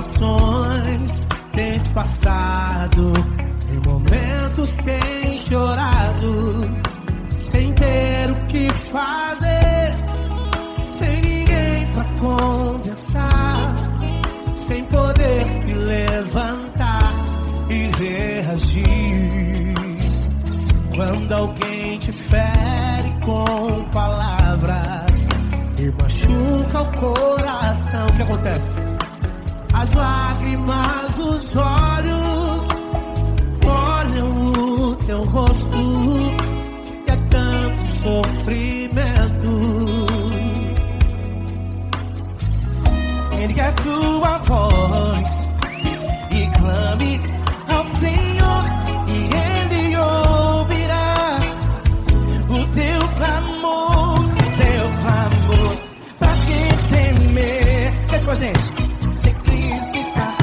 situações tens passado, em momentos tens chorado, sem ter o que fazer, sem ninguém pra conversar, sem poder se levantar e reagir. Quando alguém te fere com palavras e machuca o coração, o que acontece? As lágrimas dos olhos molham o teu rosto, e é tanto sofrimento. Ergue a tua voz e clame ao Senhor, e Ele ouvirá o teu clamor, pra que temer? Cante com a gente. Se Cristo está,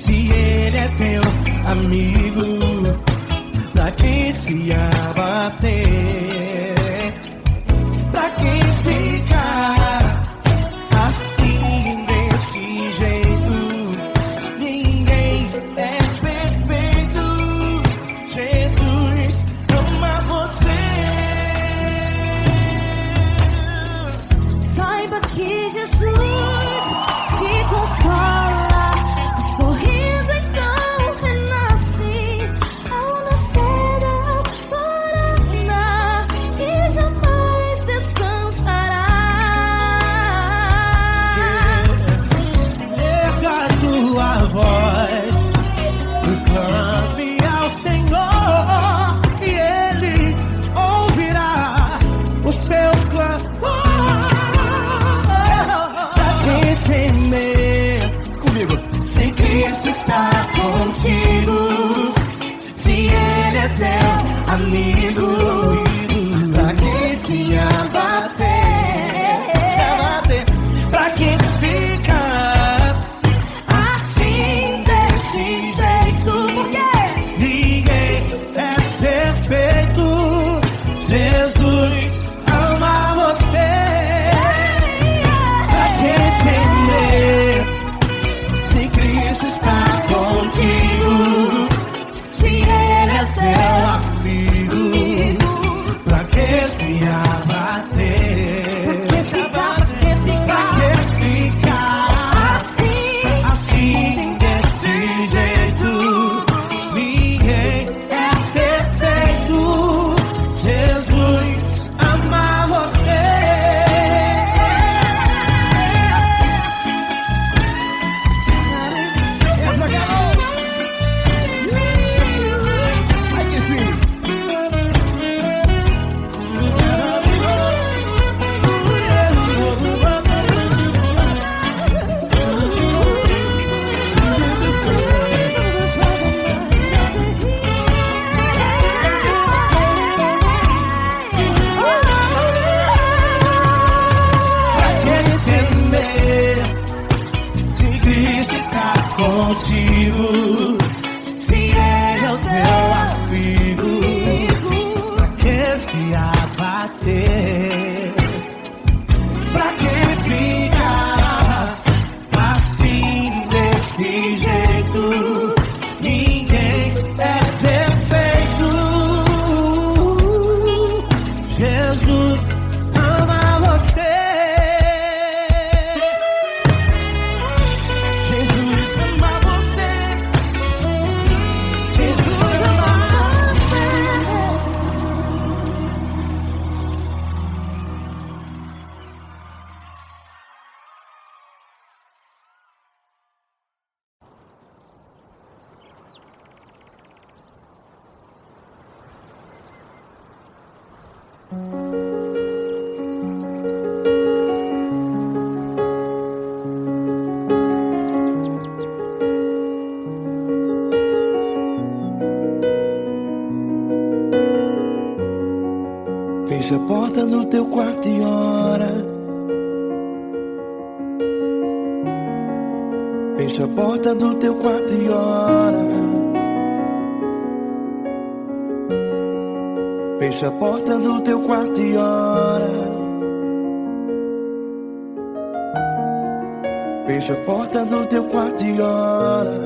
se Ele é teu amigo, pra que se abater? Pra que ficar assim desse jeito? Ninguém é perfeito. Jesus ama você. Saiba que Jesus te consola, o sorriso então renasce ao nascer da aurora e jamais descansará. Erga a tua voz e clame ao Senhor, e Ele ouvirá o seu clamor. Pra que temer? Comigo. Se Cristo está contigo, se Ele é teu amigo, pra que se abater? Pra que ficar assim desse jeito? Porque ninguém é perfeito. Jesus ama você. Pra que temer? Se Cristo está contigo, se Ele é teu amigo, pra que se abater? Pra que ficar assim desse jeito? Ninguém é perfeito. Jesus ama você. Ai que sim. Pra que temer? Se Cristo está contigo, se Ele é o teu amigo, pra que se abater? Pra que ficar assim desse jeito? Ninguém é perfeito. Jesus ama você. Jesus ama você. Jesus ama Fecha a porta do teu quarto e ora. Fecha a porta do teu quarto e ora. Fecha a porta do teu quarto e ora. Fecha a porta do teu quarto e ora.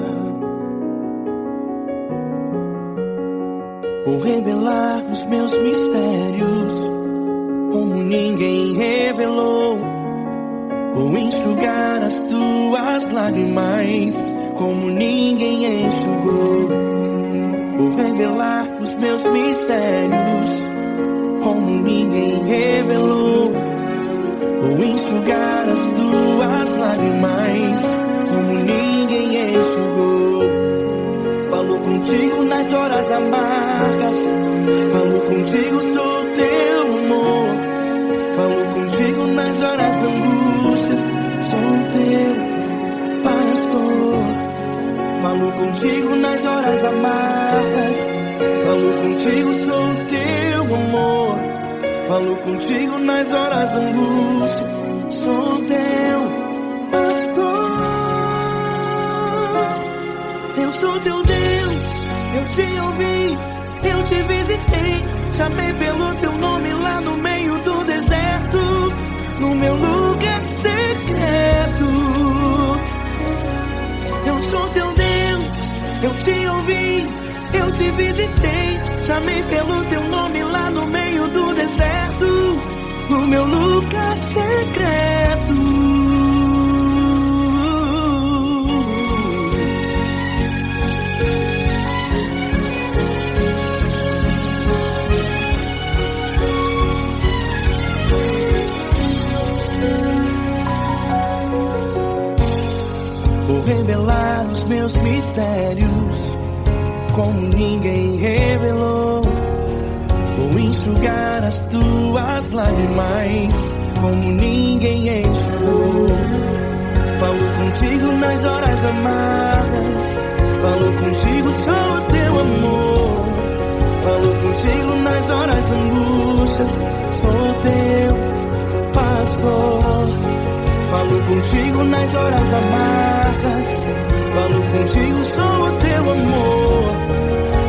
Vou revelar os meus mistérios como ninguém revelou. Vou enxugar as tuas lágrimas como ninguém enxugou. Vou revelar os meus mistérios como ninguém revelou. Vou enxugar as tuas lágrimas como ninguém enxugou. Falo contigo nas horas amargas, falo contigo, sou teu amor. Falo contigo nas horas angústias, sou teu pastor. Falo contigo nas horas amargas, falo contigo, sou teu amor. Falo contigo nas horas angústias, sou teu pastor. Eu sou teu Deus, eu te ouvi, eu te visitei. Chamei pelo teu nome lá no meio do deserto, no meu lugar secreto. Eu sou teu Deus, eu te ouvi, eu te visitei. Chamei pelo teu nome lá no meio do deserto, no meu lugar secreto. Vou revelar os meus mistérios como ninguém revelou. Vou enxugar as tuas lágrimas como ninguém enxugou. Falo contigo nas horas amargas, falo contigo, sou teu amor. Falo contigo nas horas angústias, sou teu pastor. Falo contigo nas horas amargas, falo contigo, sou teu amor.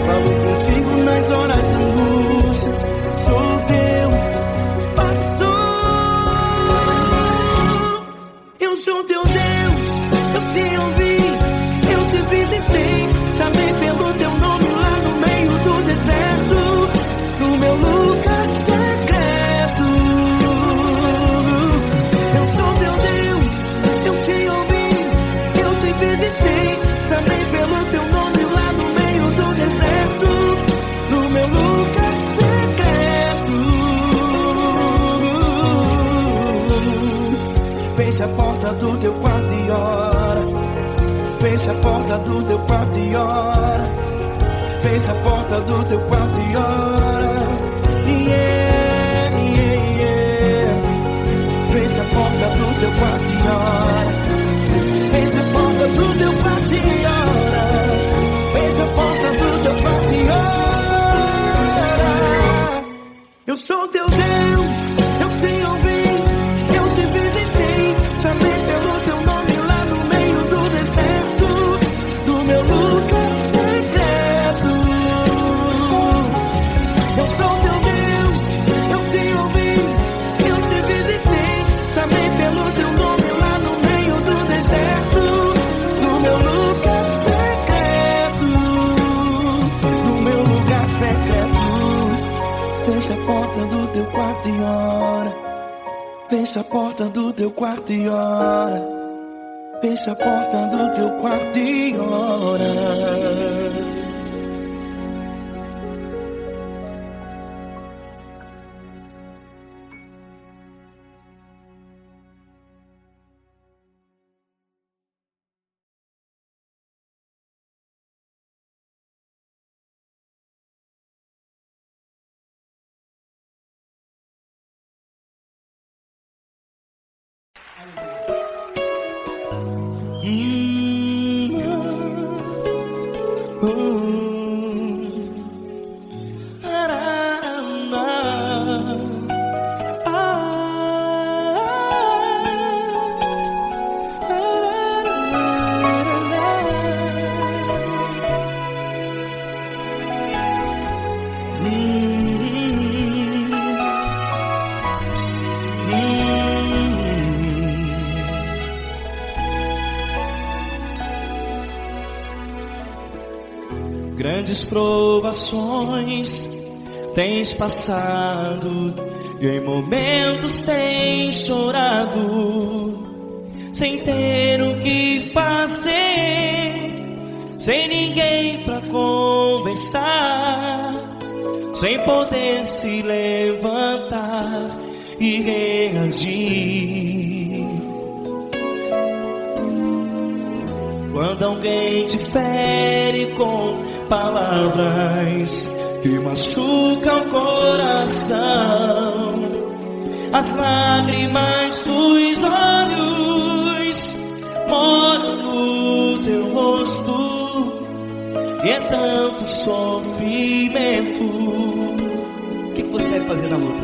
Falo contigo nas horas angústias, sou teu pastor. Eu sou teu Deus, eu te ouvi, eu te visitei. Chamei pelo teu nome lá no meio do deserto, no meu lugar secreto. Eu sou teu Deus, eu te ouvi, eu te visitei. Chamei pelo teu nome lá no meio do deserto, no meu lugar secreto. Fecha a porta do teu quarto e ora. Fecha a porta do teu quarto e ora. Fecha a porta do teu quarto e ora. Yeah, yeah, yeah. Fecha a porta do teu quarto e ora. Fecha a porta do teu quarto e ora. Fecha a porta do teu quarto e ora. Eu sou teu Deus, eu te ouvi, eu te visitei. Chamei pelo teu nome lá no meio do deserto, do meu lugar secreto. Eu sou teu Deus, eu te ouvi, eu te visitei. Chamei pelo teu nome lá no meio do deserto, no meu lugar secreto, no meu lugar secreto. Fecha a porta do teu quarto e ora. Fecha a porta do teu quarto e ora. Fecha a porta do teu quarto e ora. grandes provações tens passado, e em momentos tens chorado, sem ter o que fazer, sem ninguém pra conversar, sem poder se levantar e reagir. Quando alguém te fere com palavras que machucam o coração, as lágrimas dos olhos moram no teu rosto, e é tanto sofrimento. O que você deve fazer na luta?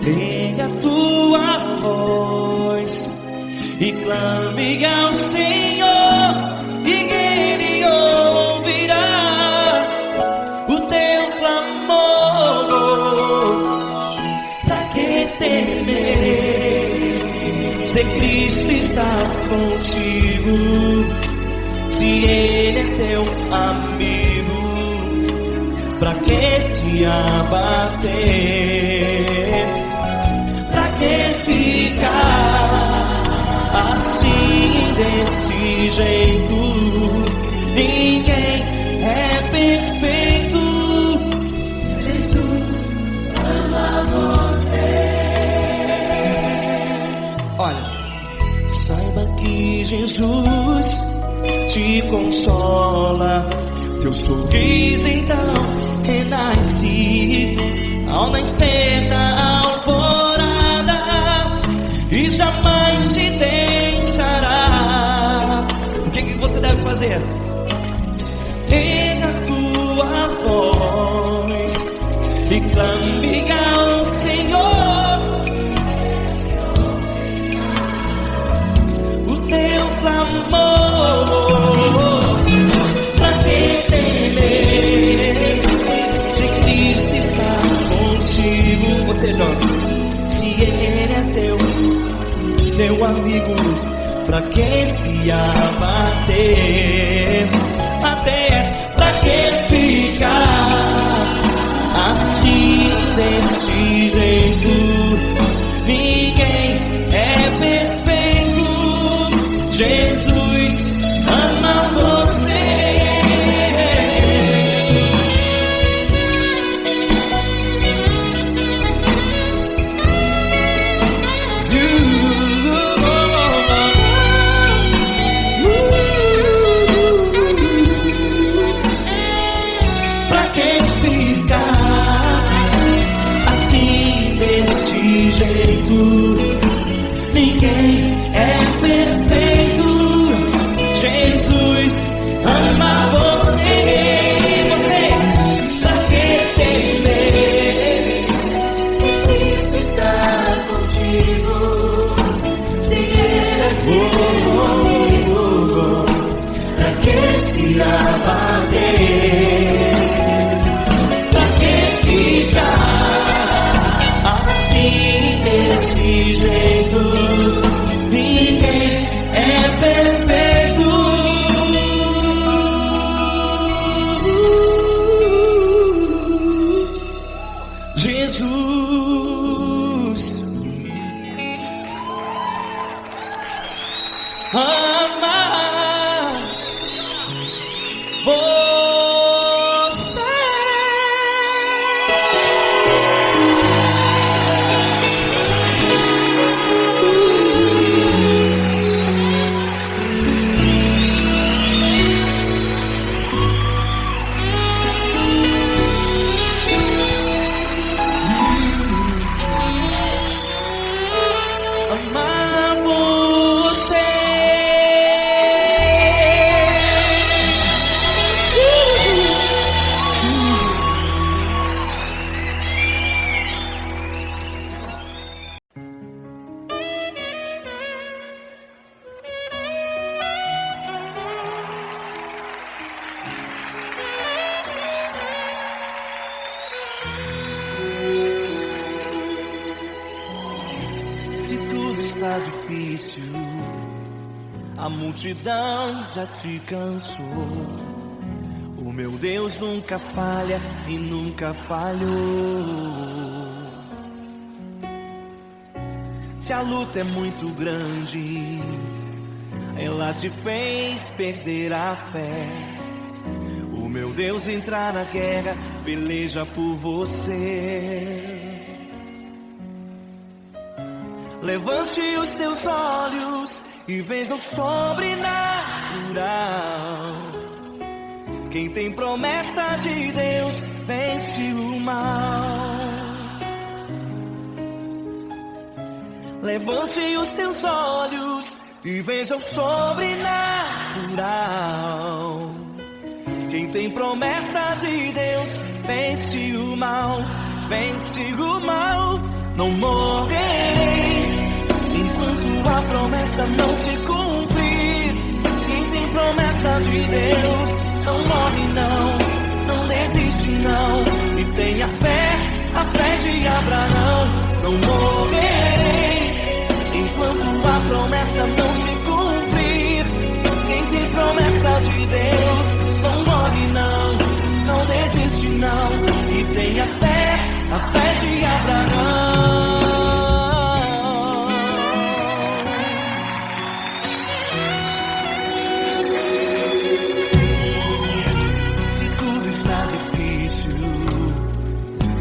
Pega a tua voz e clame ao Senhor, e Ele ouvirá o teu clamor. Pra que temer, se Cristo está contigo, se Ele é teu amigo? Pra que se abater? Pra que ficar assim, desse jeito? Ninguém é perfeito. Jesus ama você. Olha, saiba que Jesus te consola, teu sorriso então renasce ao nascer da alvorada, e jamais te deixará. O que você deve fazer? Erga a tua voz e clame ao Senhor, o teu clamor. Pra que temer, se Cristo está contigo? Você joga. Se Ele é teu amigo, pra que se abater? Até pra que ficar assim, desse jeito? Ninguém é perfeito. Jesus ama você. Ninguém é perfeito. Jesus ama você. Você, pra que temer? Cristo está contigo. Se Ele é teu amigo, pra que se abater? Pra que ficar assim, desse jeito? Ninguém é perfeito. Jesus ama você. Amar você. Se tudo está difícil, a multidão já te cansou, o O meu Deus nunca falha e nunca falhou. Se a luta é muito grande, ela te fez perder a fé. O meu Deus entrar na guerra, peleja por você. Levante os teus olhos e veja o sobrenatural. Quem tem promessa de Deus vence o mal. Levante os teus olhos e veja o sobrenatural. Quem tem promessa de Deus vence o mal, vence o mal. Não morrerei enquanto a promessa não se cumprir. Quem tem promessa de Deus não morre não, não desiste não. E tenha fé, a fé de Abraão. Não morrerei enquanto a promessa não se cumprir. Quem tem promessa de Deus não morre não, não desiste não. E tenha fé, a fé de Abraão. Se tudo está difícil,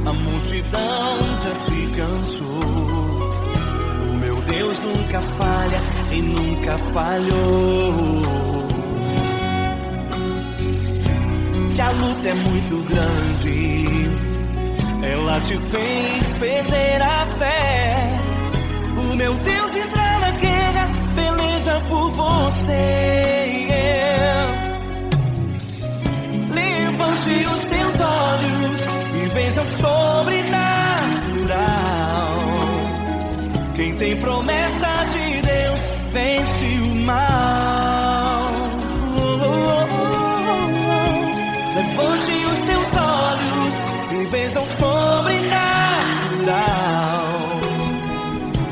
a multidão já te cansou. O meu Deus nunca falha e nunca falhou. Se a luta é muito grande, ela te fez perder a fé. O meu Deus entra na guerra, peleja por você. Levante os teus olhos e veja o sobrenatural. Quem tem promessa de Deus vence o mal. Levante os teus olhos e veja o sobrenatural.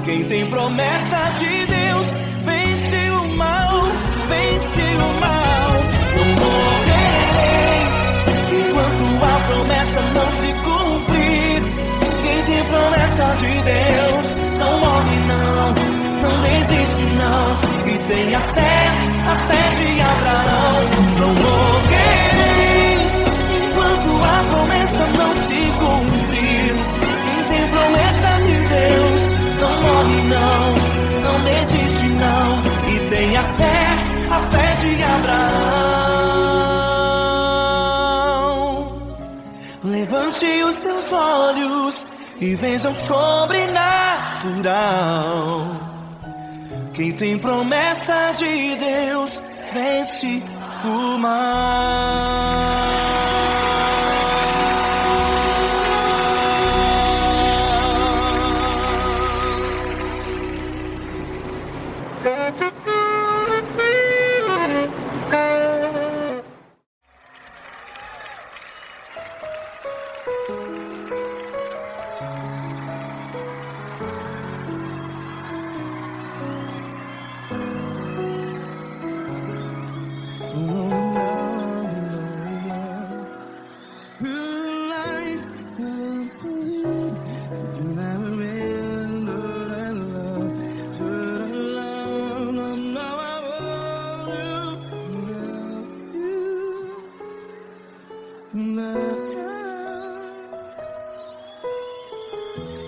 Quem tem promessa de Deus vence o mal, vence o mal. Não morrerei enquanto a promessa não se cumprir. Quem tem promessa de Deus não morre não, não desiste não. E tenha fé, a fé de Abraão. Não morrerei enquanto a promessa não se cumprir. Quem tem promessa de Deus não morre não, não desiste não. E tenha fé, a fé de Abraão. Levante os teus olhos e veja o sobrenatural. Quem tem promessa de Deus vence o mal.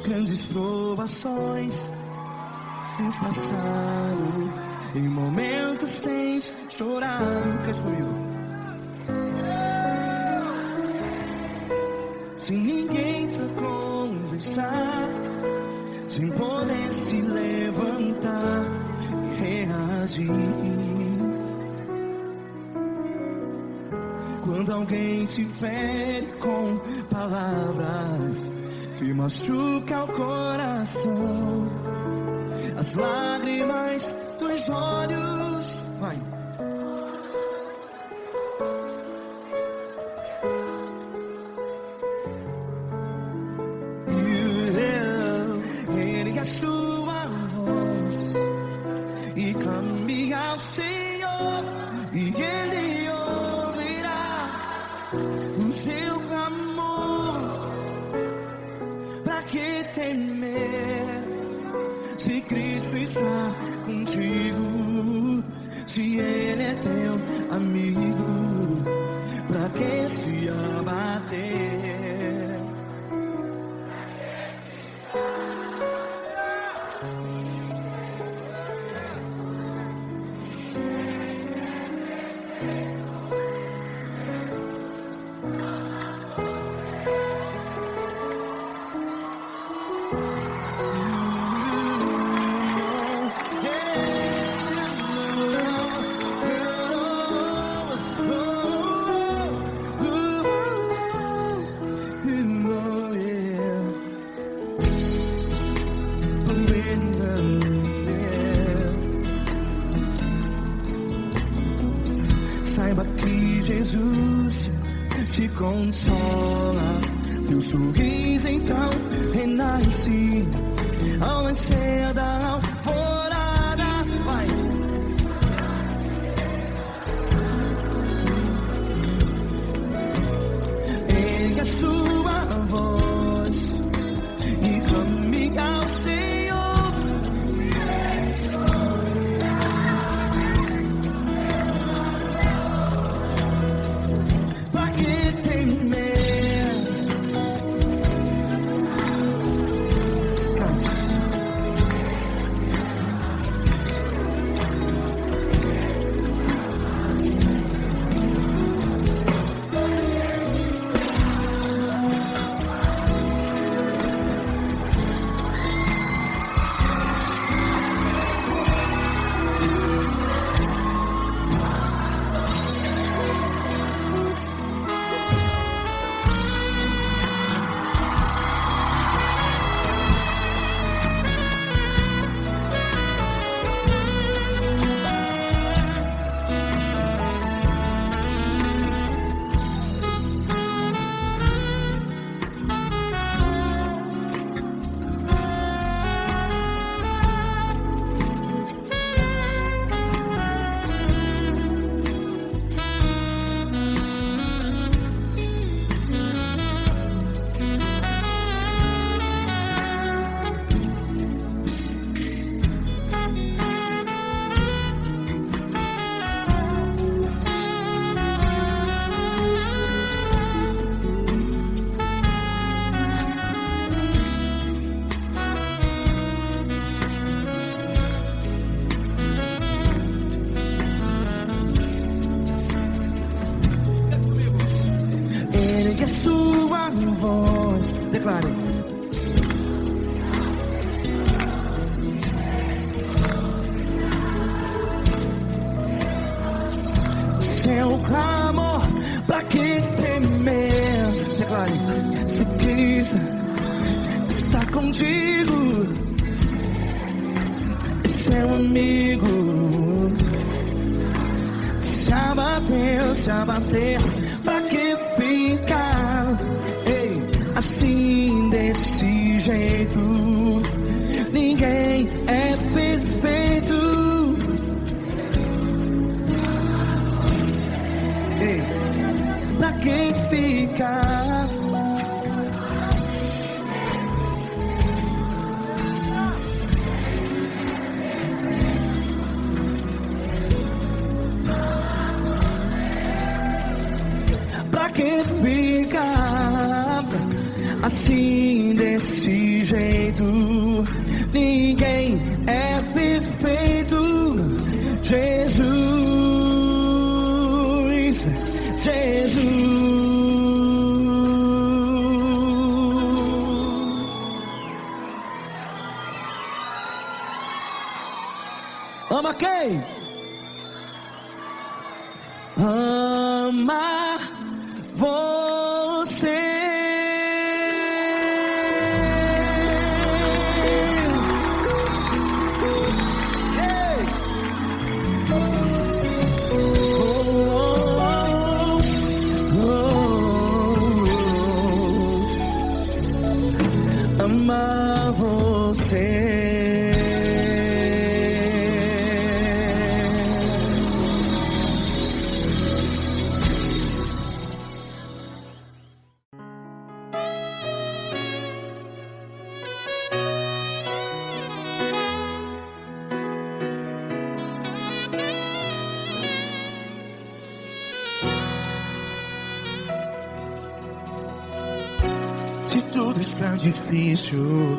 Grandes provações tens passado, em momentos tens chorado. Cante comigo. Sem ninguém pra conversar, sem poder se levantar e reagir. Quando alguém te fere com palavras que machuca o coração, as lágrimas dos olhos, vai. Ergue a sua voz e clame ao Senhor, e Ele ouvirá. Cristo está contigo, se Ele é teu amigo, pra que se abater? Saiba que Jesus te consola, teu sorriso então renasce ao nascer da alvorada. Vai. Ergue a sua voz e clame ao Senhor. Pra que temer? Ergue a sua voz, declare. Seu clamor, pra que temer? Declare. Se Cristo está contigo, é seu amigo. Se abater, pra que ficar? Ei, assim desse jeito, ninguém é perfeito. Ei, pra que ficar? Pra que ficar assim desse jeito? Ninguém é perfeito. Jesus, Jesus. Ama quem? Ama você. Ei. Ama você. tudo está difícil,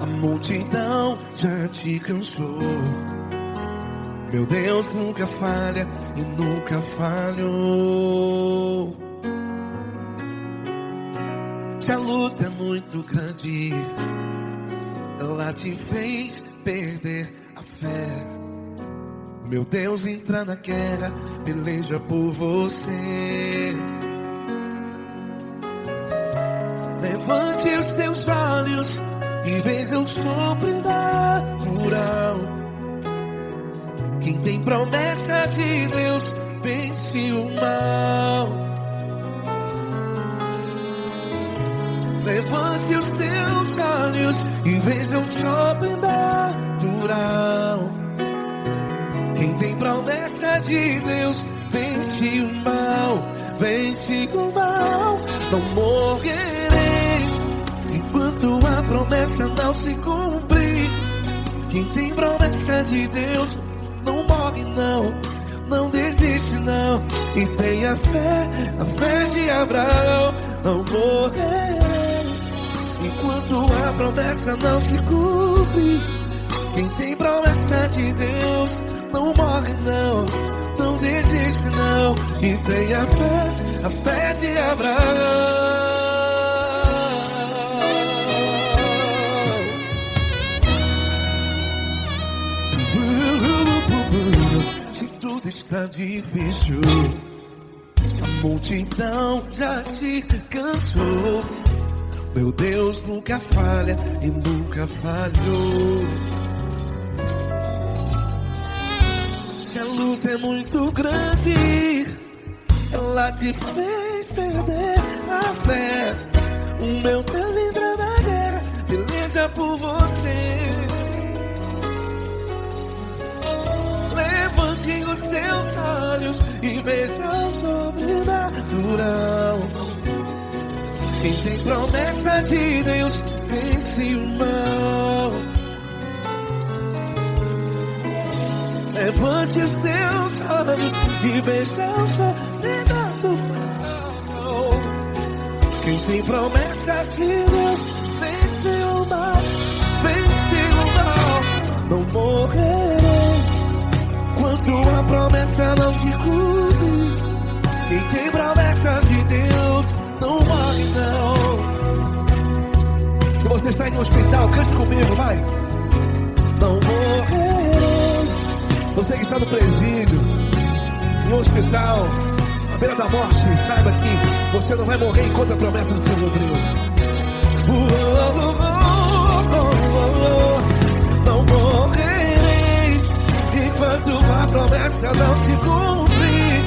a multidão já te cansou. Meu Deus nunca falha e nunca falhou. Se a luta é muito grande, ela te fez perder a fé. Meu Deus entra na guerra, peleja por você. Levante os teus olhos e veja o sobrenatural. Quem tem promessa de Deus vence o mal. Levante os teus olhos e veja o sobrenatural. Quem tem promessa de Deus vence o mal. Vence o mal. Não morrerei enquanto a promessa não se cumprir. Quem tem promessa de Deus não morre não, não desiste não. E tenha fé, a fé de Abraão. Não morrerei enquanto a promessa não se cumpre. Quem tem promessa de Deus não morre não, não desiste não. E tenha fé, a fé de Abraão. Se tudo está difícil, a multidão já te cansou. Meu Deus nunca falha e nunca falhou. Se a luta é muito grande, ela te fez perder a fé. O meu Deus entra na guerra, peleja por você. Levante os teus olhos e veja o sobrenatural. Quem tem promessa de Deus vence o mal. Levante os teus olhos e veja o sobrenatural. Quem tem promessa de Deus vence o mal. Vence o mal. Não morrerei enquanto a promessa não se cumpre. Quem tem promessa de Deus não morre não. Se você está em um hospital, cante comigo, vai. Não morrerei. Você que está no presídio, em um hospital, à beira da morte, saiba que você não vai morrer enquanto a promessa se cumpriu. Não morrerei enquanto a promessa não se cumprir.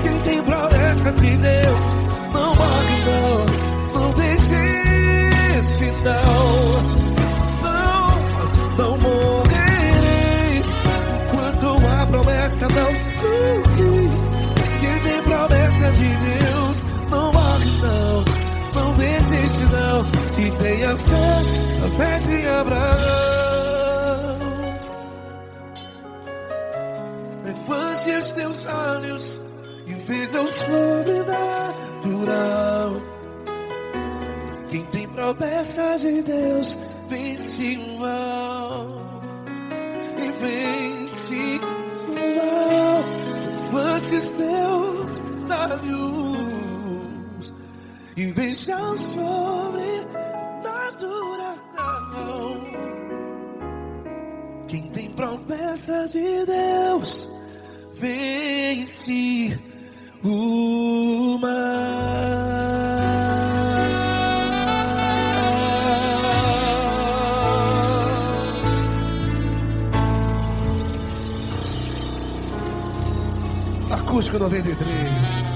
Quem tem promessa de Deus não morre não, não desiste não. Não morrerei enquanto a promessa não se cumprir. Quem tem promessa de Deus não morre não, não desiste não. E tenha fé, a fé de Abraão. Levante os teus olhos e veja o sobrenatural. Quem tem promessa de Deus vence o mal. E vence o mal. Levante os teus olhos e veja o sobrenatural. Quem tem promessa de Deus vence o mal. Acústico 93.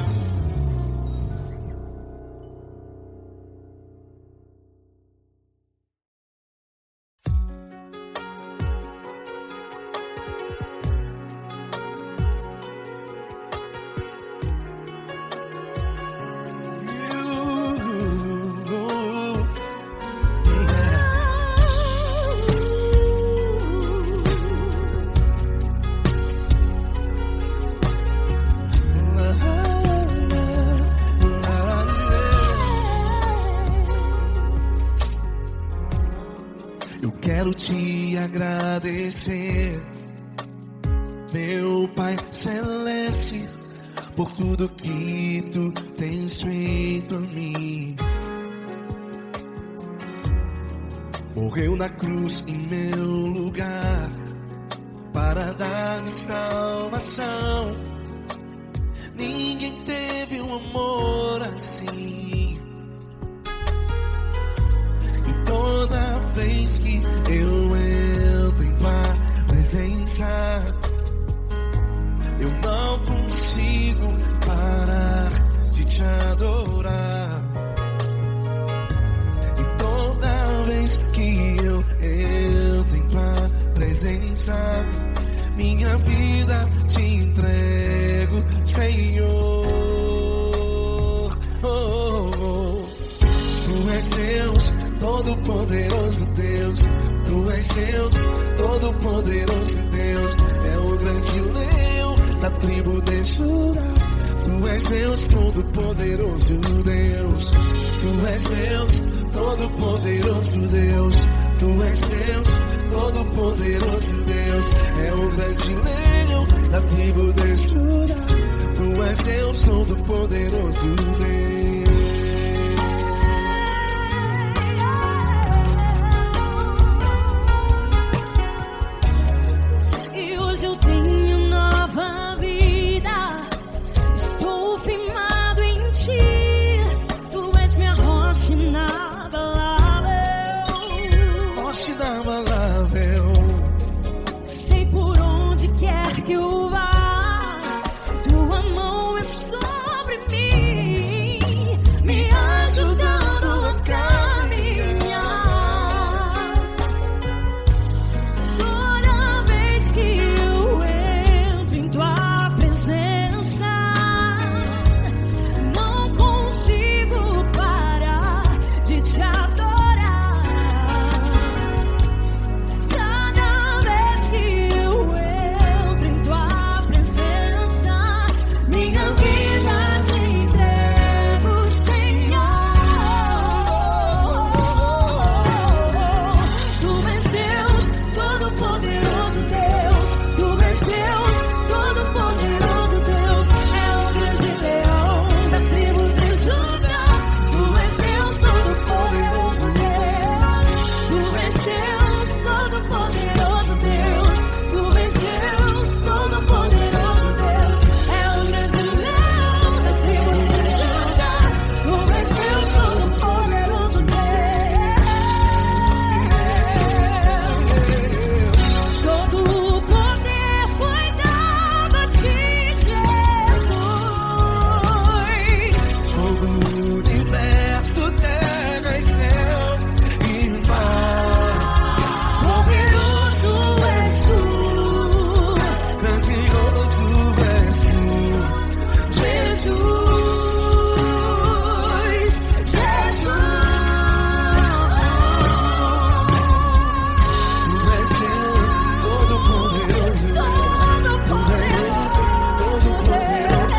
quero te agradecer, meu Pai Celeste, por tudo que tu tens feito a mim. Morreu na cruz em meu lugar para dar-me salvação. Ninguém teve um amor assim. E toda vez que eu entro em tua presença, eu não consigo parar de te adorar. E toda vez que eu entro em tua presença, minha vida te entrego, Senhor. Tu és Deus, Todo-Poderoso Deus. Tu és Deus, Todo-Poderoso Deus. É o grande leão da tribo de Judá. Tu és Deus, Todo-Poderoso Deus. Tu és Deus, Todo-Poderoso Deus. Tu és Deus, Todo-Poderoso Deus. É o grande leão da tribo de Judá. Tu és Deus, Todo-Poderoso Deus. E hoje eu tenho nova vida. Estou firmado em ti. Tu és minha rocha inabalável. Rocha inabalável. Sei por onde quer que eu vá, tua mão é sobre mim, me ajudando a caminhar. Toda vez que eu entro em tua presença, não consigo parar de te adorar. Cada vez que eu entro em tua presença, minha vida te entrego, Senhor. Tu és Deus, Todo-Poderoso Deus. Tu és Deus, Todo-Poderoso Deus. É o grande leão da tribo de Judá. Tu és Deus, Todo-Poderoso Deus. Tu és Deus, Todo-Poderoso Deus. Tu és Deus, Todo-Poderoso Deus. É o grande leão da tribo de Judá. Tu és Deus, Todo-Poderoso Deus. Todo o poder foi dado a ti, Jesus. Todo o universo, terra e céu e mar. Poderoso és tu, Grandioso és tu, Jesus. Tu és Deus, Todo-Poderoso Deus. Todo-Poderoso Deus.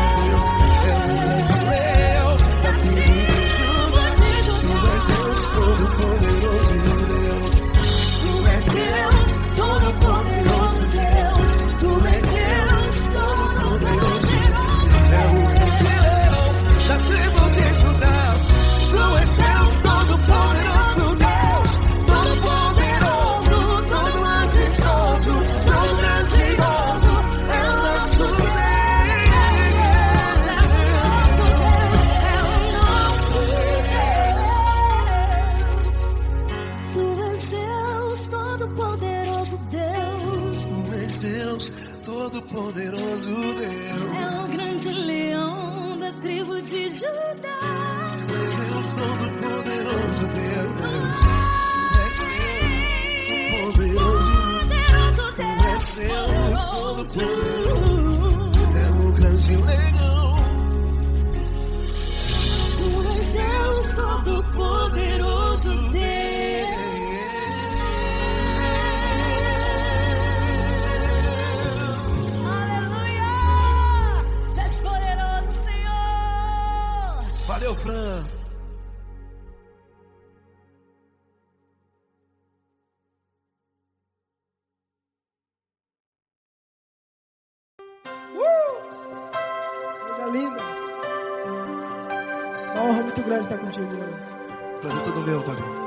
É o grande leão da tribo de Judá. Tu és Deus, Todo-Poderoso Deus. Tu és Deus, Todo-Poderoso Deus. Tu és Deus, Todo-Poderoso É o grande leão da tribo de Judá. Tu és Deus, Todo-Poderoso Deus. Todo-Poderoso, todo majestoso, todo grandioso. É o nosso Deus. Tu és Deus, Todo-Poderoso Deus. Tu és Deus, Todo-Poderoso Deus. É o grande leão da tribo de Judá. Tu és Deus, Todo-Poderoso Deus. Tu és Deus, Poderoso Tu és Deus, Todo-Poderoso. É o grande leão. Tu és Deus, Todo-Poderoso Deus. Aleluia! Tu és poderoso, Senhor. Valeu, Fran. linda. Uma honra muito grande estar contigo, mano. Prazer todo meu, Fabinho.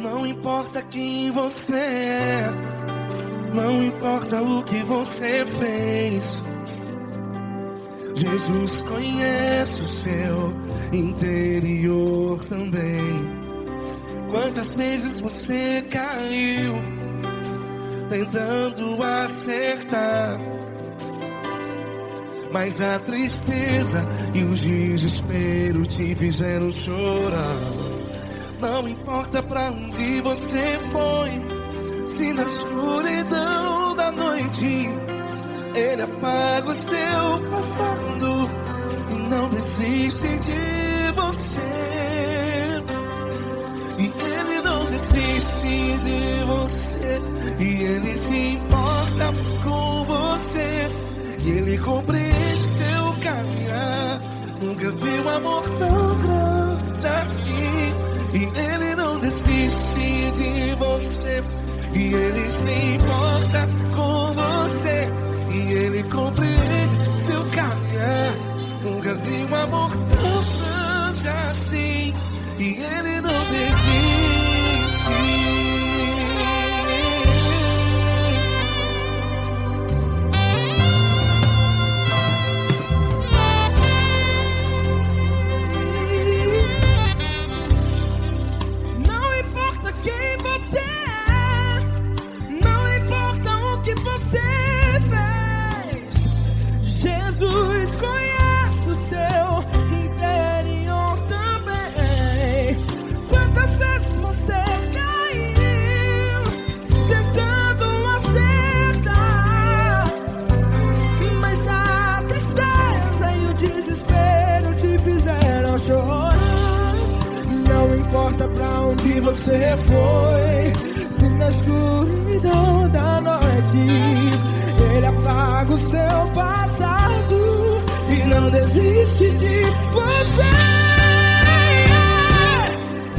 Não importa quem você é, não importa o que você fez, Jesus conhece o seu interior também. Quantas vezes você caiu tentando acertar, mas a tristeza e o desespero te fizeram chorar. Não importa pra onde você foi, se na escuridão da noite Ele apaga o seu passado e não desiste de você. E Ele não desiste de você, e Ele se importa com você, e Ele compreende seu caminhar. Nunca vi um amor tão grande assim. E Ele não desiste de você, e Ele se importa com você, e Ele compreende seu caminhar. Nunca vi um amor tão grande assim. E Ele não desiste. Jesus conhece o seu interior também. Quantas vezes você caiu tentando acertar, mas a tristeza e o desespero te fizeram chorar. Não importa pra onde você foi, se na escuridão da noite Ele apaga o seu passado e não desiste de você.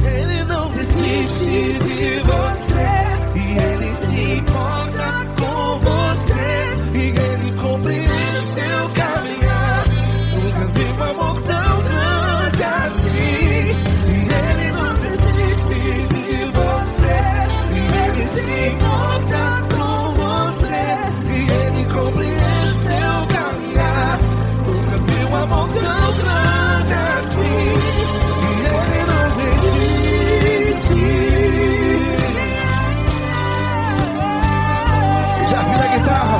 Ele não desiste de você, e Ele se importa com você, e Ele compreende seu caminhar. Nunca vi um amor tão grande assim. E Ele não desiste de você, e Ele se importa com você, e Ele compreende seu caminhar. Nunca vi um amor tão grande assim. E Ele não desiste. Já vi na guitarra.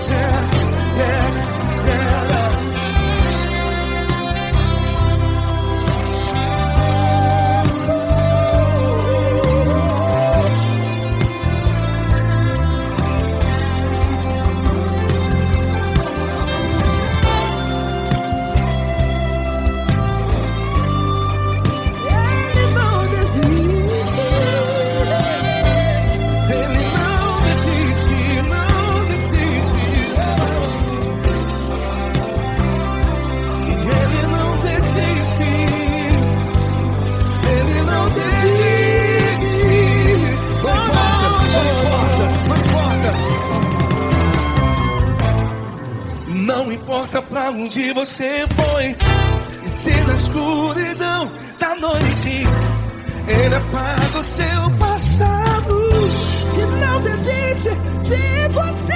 Yeah, yeah, yeah. Ele não desiste, não desiste. Ele não desiste. Ele não desiste. Não importa, não importa. Não importa pra onde você foi, e se na escuridão da noite Ele apaga o seu passado E não desiste de você.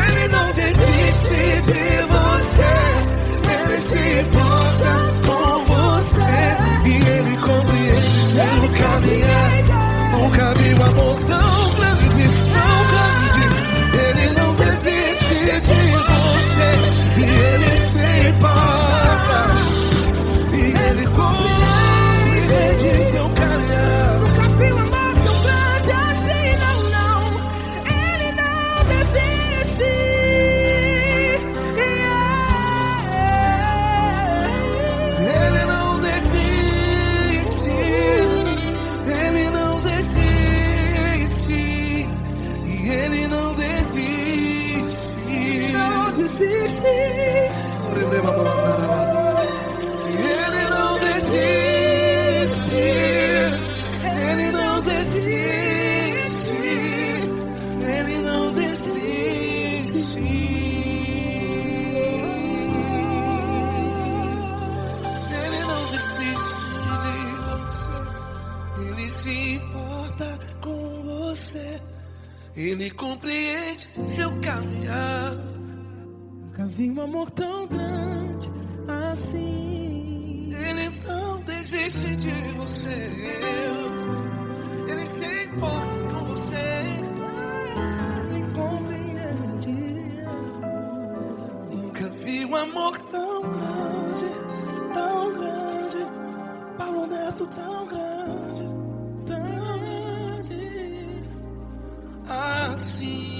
Ele não desiste de você, Ele se importa com você, e Ele compreende seu caminhar. Nunca vi um amor tão grande, tão grande. Ele não desiste de você, e Ele se importa, e Ele compreende compreende seu caminhar. Nunca vi um amor tão grande assim. Ele não desiste de você. Ele se importa com você. Ele compreende. Nunca vi um amor tão grande, Tão grande, Paulo Neto tão grande, tão grande assim.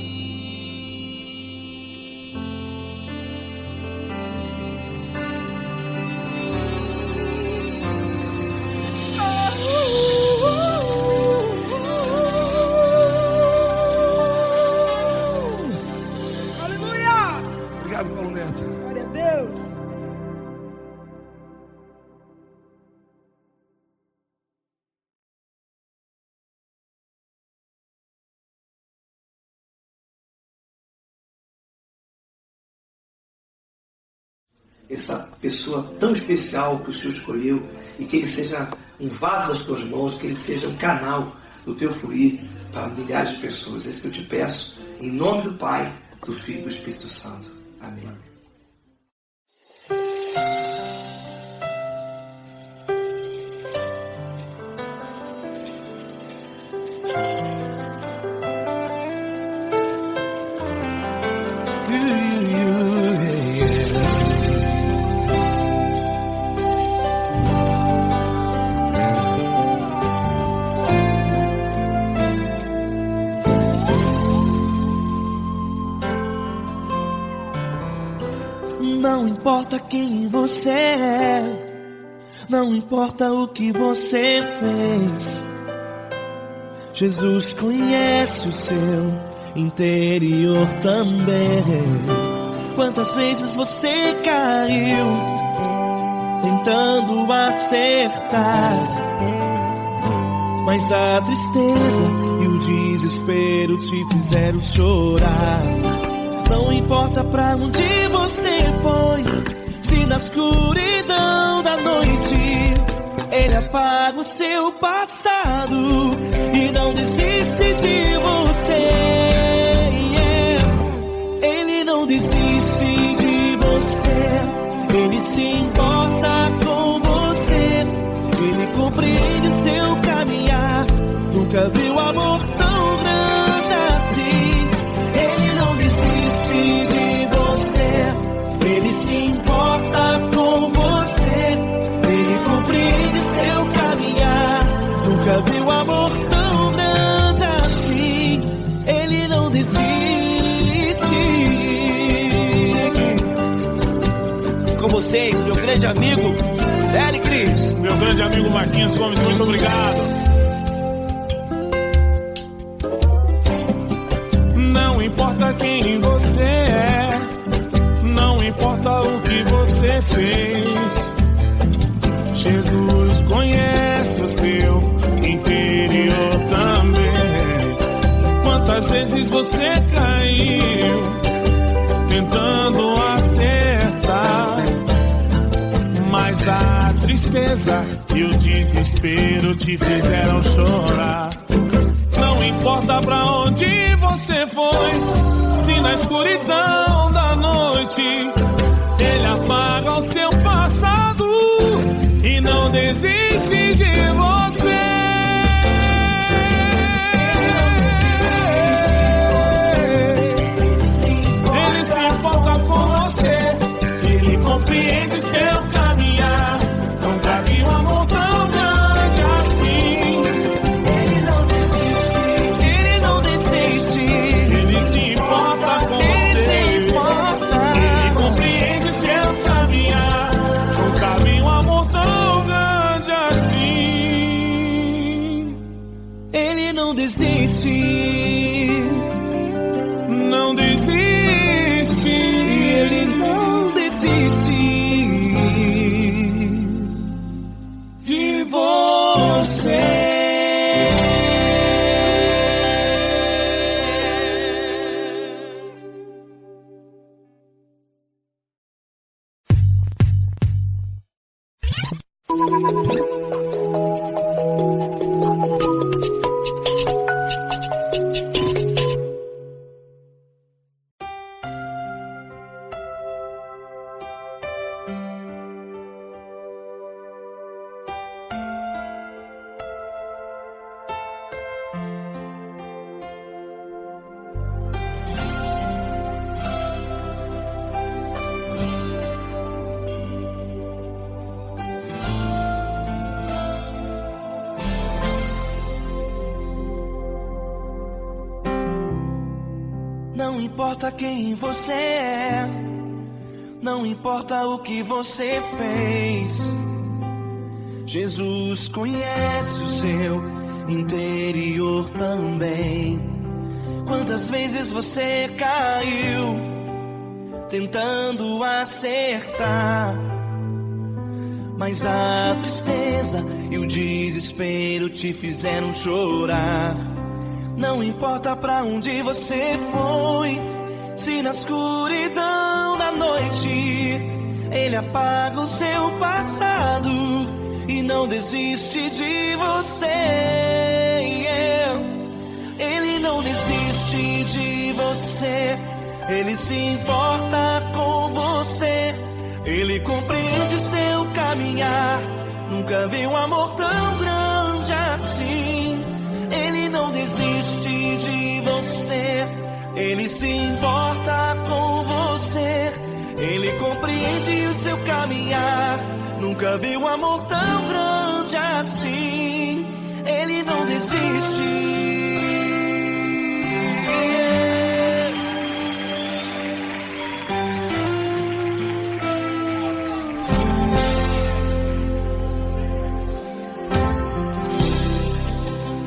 Aleluia! Obrigado, Paulo Neto. Glória a Deus! Essa pessoa tão especial que o Senhor escolheu, e que ele seja um vaso das tuas mãos, que ele seja um canal do teu fluir para milhares de pessoas. É isso que eu te peço, em nome do Pai, do Filho e do Espírito Santo. Amém. Não importa quem você é, não importa o que você fez, Jesus conhece o seu interior também. Quantas vezes você caiu tentando acertar, mas a tristeza e o desespero te fizeram chorar. Não importa pra onde você foi, se na escuridão da noite Ele apaga o seu passado e não desiste de você. Ele não desiste de você, Ele se importa com você, Ele compreende o seu caminhar. Nunca viu amor tão grande assim. Ele não desiste de você, Ele se importa com você, Ele compreende seu caminhar. Nunca viu amor tão grande assim. Ele não desiste. Com vocês, meu grande amigo L. Cris. Meu grande amigo Marquinhos Gomes, muito obrigado. Não importa quem você é, não importa o que você fez, Jesus conhece o seu interior também. Quantas vezes você caiu tentando acertar, mas a tristeza e o desespero te fizeram chorar. Não importa pra onde você foi, se na escuridão da noite Ele apaga o seu passado e não desiste de você. Ele se importa com você, Ele compreende seu caminhar. Nunca vi um amor tão grande assim. Ele não desiste, Ele não desiste. Ele se importa com você, Ele compreende seu caminhar. Nunca vi um amor tão grande assim. Ele não desiste, Não desiste. Ele não desiste De você. importa quem você é, não importa o que você fez, Jesus conhece o seu interior também. Quantas vezes você caiu tentando acertar, mas a tristeza e o desespero te fizeram chorar. Não importa pra onde você foi, se na escuridão da noite Ele apaga o seu passado e não desiste de você. Ele não desiste de você, Ele se importa com você, Ele compreende seu caminhar. Nunca vi um amor tão grande assim. Ele não desiste de você, Ele se importa com você, Ele compreende o seu caminhar. Nunca vi um amor tão grande assim. Ele não desiste.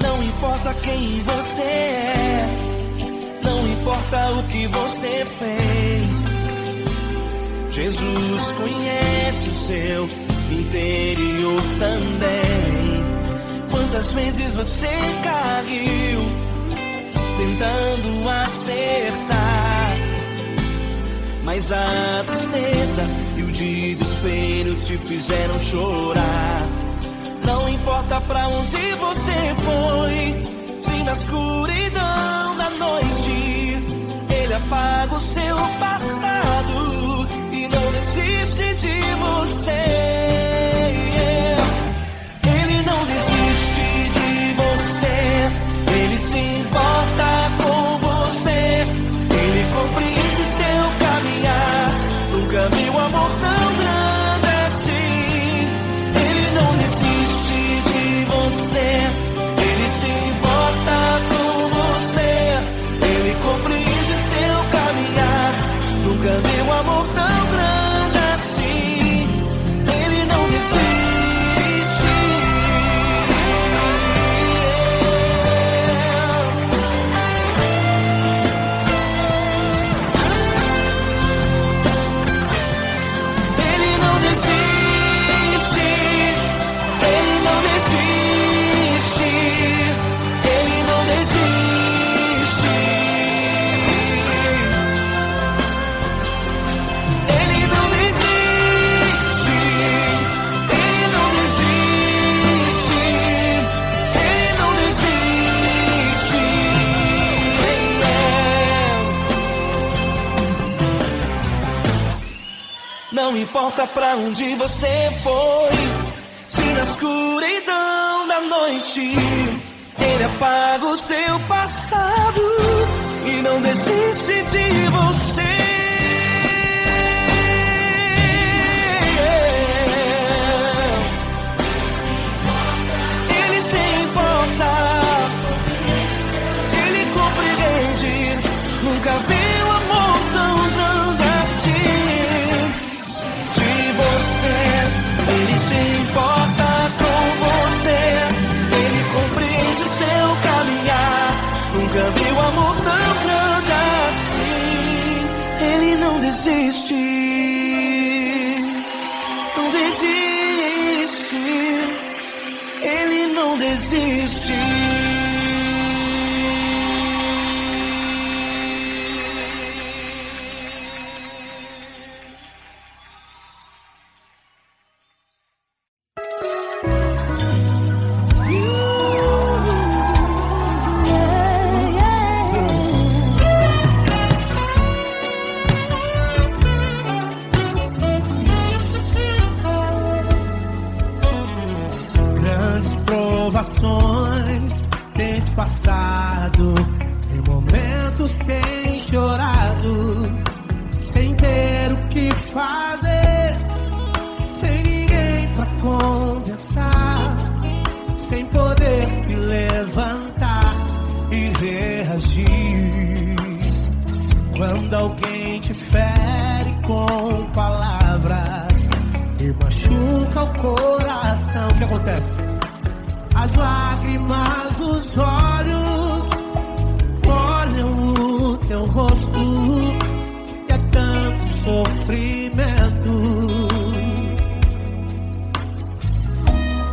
Não importa quem você é, não importa o que você fez, Jesus conhece o seu interior também. Quantas vezes você caiu tentando acertar, mas a tristeza e o desespero te fizeram chorar. Não importa pra onde você foi, se na escuridão da noite Ele apaga o seu passado e não desiste de você. Ele não desiste de você, Ele se importa com você, Ele compreende seu caminhar. Nunca vi um amor tão grande assim. Ele não desiste de você, Ele se importa com você, Ele compreende seu caminhar. Nunca vi um amor tão grande assim. Ele não desiste. Ele não desiste. Ele não desiste. Ele não desiste. Ele não desiste. Ele não desiste. Ele não desiste. Não importa pra onde você foi, se na escuridão da noite Ele apaga o seu passado e não desiste de você. Ele se importa, Ele compreende. Nunca vi um amor tão grande assim. De você, Ele se importa com você, Ele compreende o seu caminhar. Nunca vi um amor tão grande assim. Ele não desiste, não desiste. Ele não desiste. Grandes provações tens passado, em momentos tens chorado, sem ter o que fazer, sem ninguém pra conversar, sem poder se levantar e reagir. Quando alguém te fere com palavras e machuca o coração, o que acontece? As lágrimas dos olhos molham o teu rosto e é tanto sofrimento.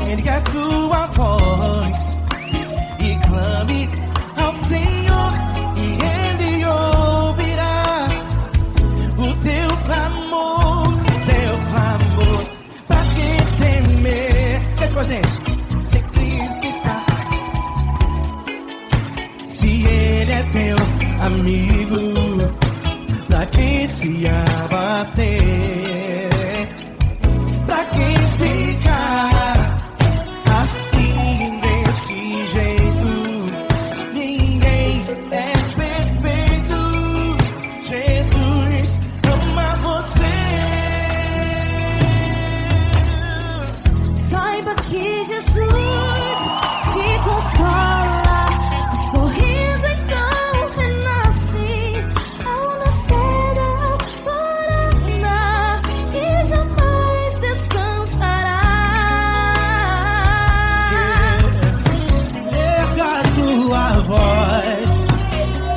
Ergue a tua voz e clame ao Senhor e Ele ouvirá o teu clamor, pra que temer? Cante com a gente. Se Cristo está, se Ele é teu amigo, pra que se abater? Pra que ficar assim desse jeito? Ninguém é perfeito. Jesus ama você. Saiba que Jesus te consola, o sorriso então renasce ao nascer da aurora e jamais descansará. Erga a tua voz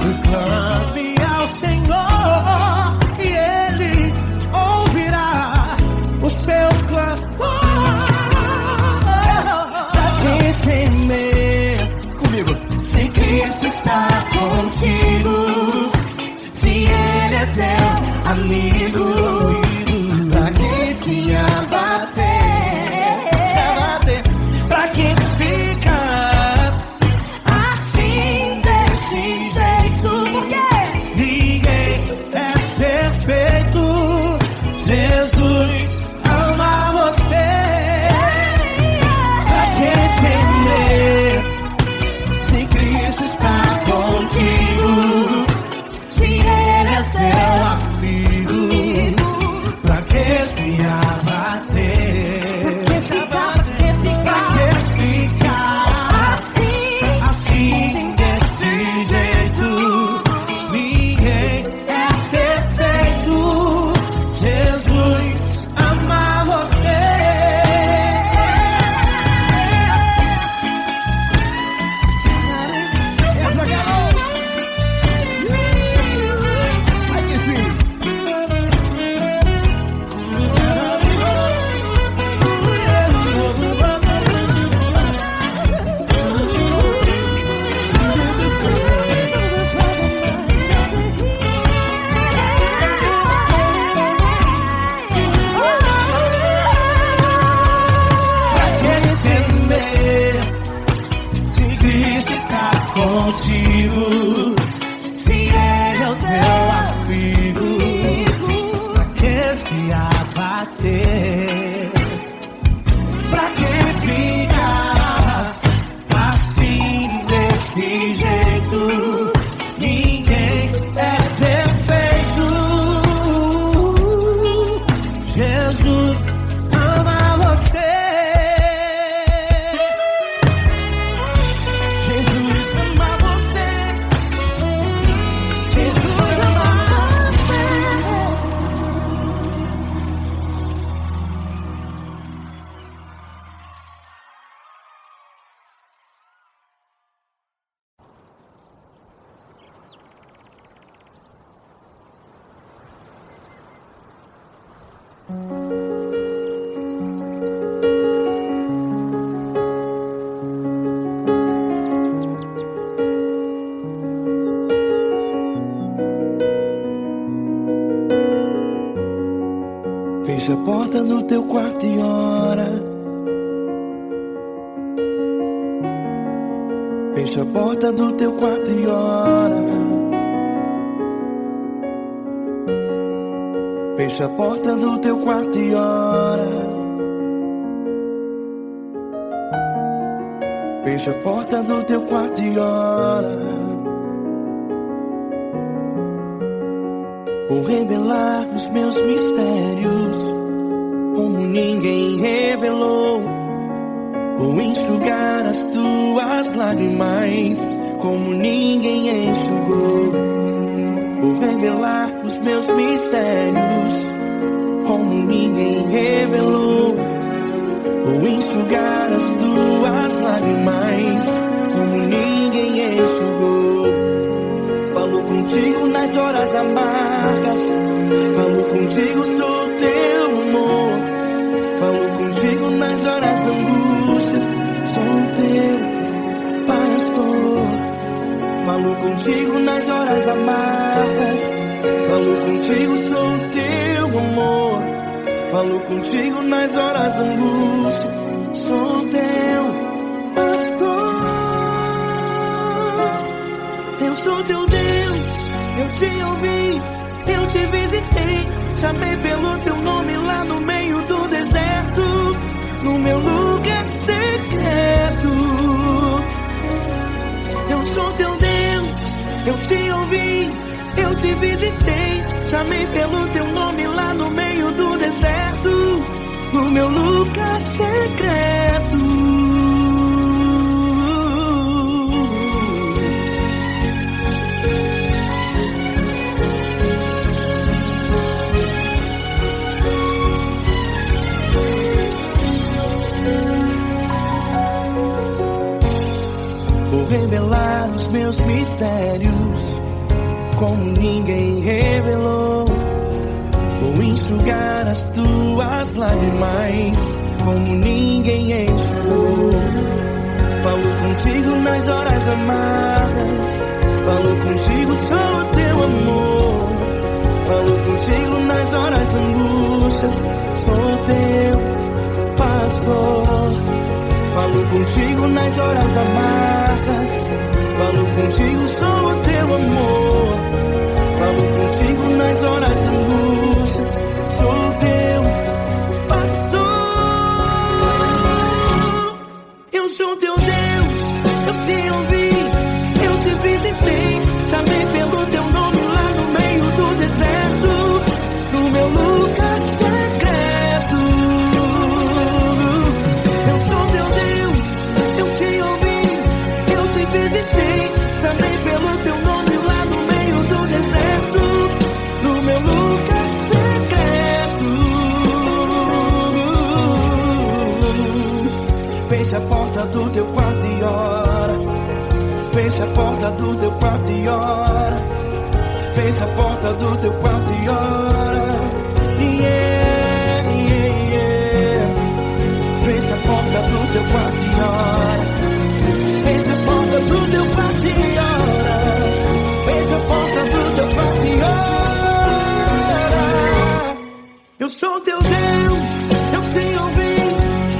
e clame ao Senhor e Ele ouvirá o seu clamor. Pra que temer? Comigo. Se Cristo está contigo, se Ele é teu amigo, pra que se abater? Pra que ficar assim desse jeito? Porque ninguém é perfeito. Jesus ama você. Pra que temer? Se Cristo está contigo, se Ele é teu amigo, pra que se abater? Pra que ficar assim desse jeito? Ninguém é perfeito. Jesus ama você. Essa galera. Aí que sim. Pra que temer? Se Cristo está contigo, se Ele é o teu amigo, pra que se abater? Pra que ficar assim desse jeito? Ninguém é perfeito. Jesus ama você. Jesus ama você. Jesus ama você. Fecha a porta do teu quarto e ora. Fecha a porta do teu quarto e ora. Fecha a porta do teu quarto e ora. Fecha a porta do teu quarto e ora. Vou revelar os meus mistérios como ninguém revelou. Vou enxugar as tuas lágrimas como ninguém enxugou. Vou revelar os meus mistérios como ninguém revelou. Vou enxugar as tuas lágrimas como ninguém enxugou. Falo contigo nas horas amargas, falo contigo, sou teu amor. Falo contigo nas horas angústias, sou teu pastor. Falo contigo nas horas amargas, falo contigo, sou teu amor. Falo contigo nas horas angústias, sou teu pastor. Eu sou teu Deus, eu te ouvi, eu te visitei. Chamei pelo teu nome lá no meio do deserto, no meu lugar secreto. Eu sou teu Deus, eu te ouvi, eu te visitei. Chamei pelo teu nome lá no meio do deserto, no meu lugar secreto. Vou revelar os meus mistérios como ninguém revelou. Vou enxugar as tuas lágrimas como ninguém enxugou. Falo contigo nas horas amargas, falo contigo, sou teu amor. Falo contigo nas horas angústias, sou teu pastor. Falo contigo nas horas amargas, falo contigo, sou o teu amor. Falo contigo nas horas angústias, sou teu pastor. Eu sou teu Deus, eu te ouvi, eu te visitei. Chamei pelo teu nome lá no meio do deserto, no meu lugar secreto. Eu sou teu Deus, eu te ouvi, eu te visitei. Chamei pelo teu nome lá no meio do deserto, no meu lugar secreto. Feche a porta do teu quarto e ora. Feche a porta do teu quarto e ora. Feche a porta do teu quarto e ora. Yeah, yeah, yeah. Feche a porta do teu quarto e ora. Feche a porta do teu quarto e ora. Feche a porta do teu quarto e ora. Eu sou teu Deus, eu te ouvi,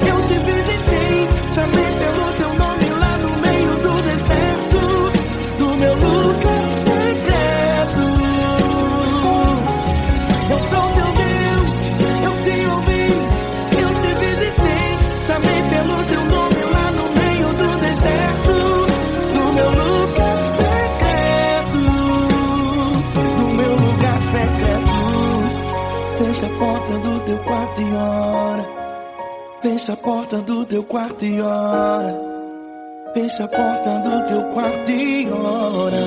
eu te visitei. Chamei pelo teu nome lá no meio do deserto, do meu lugar secreto. Eu sou teu Deus, eu te ouvi, eu te visitei. Chamei pelo teu nome lá no meio do deserto, no meu lugar secreto, no meu lugar secreto. Fecha a porta do teu quarto e ora. Fecha a porta do teu quarto e ora. Fecha a porta do teu quarto e ora.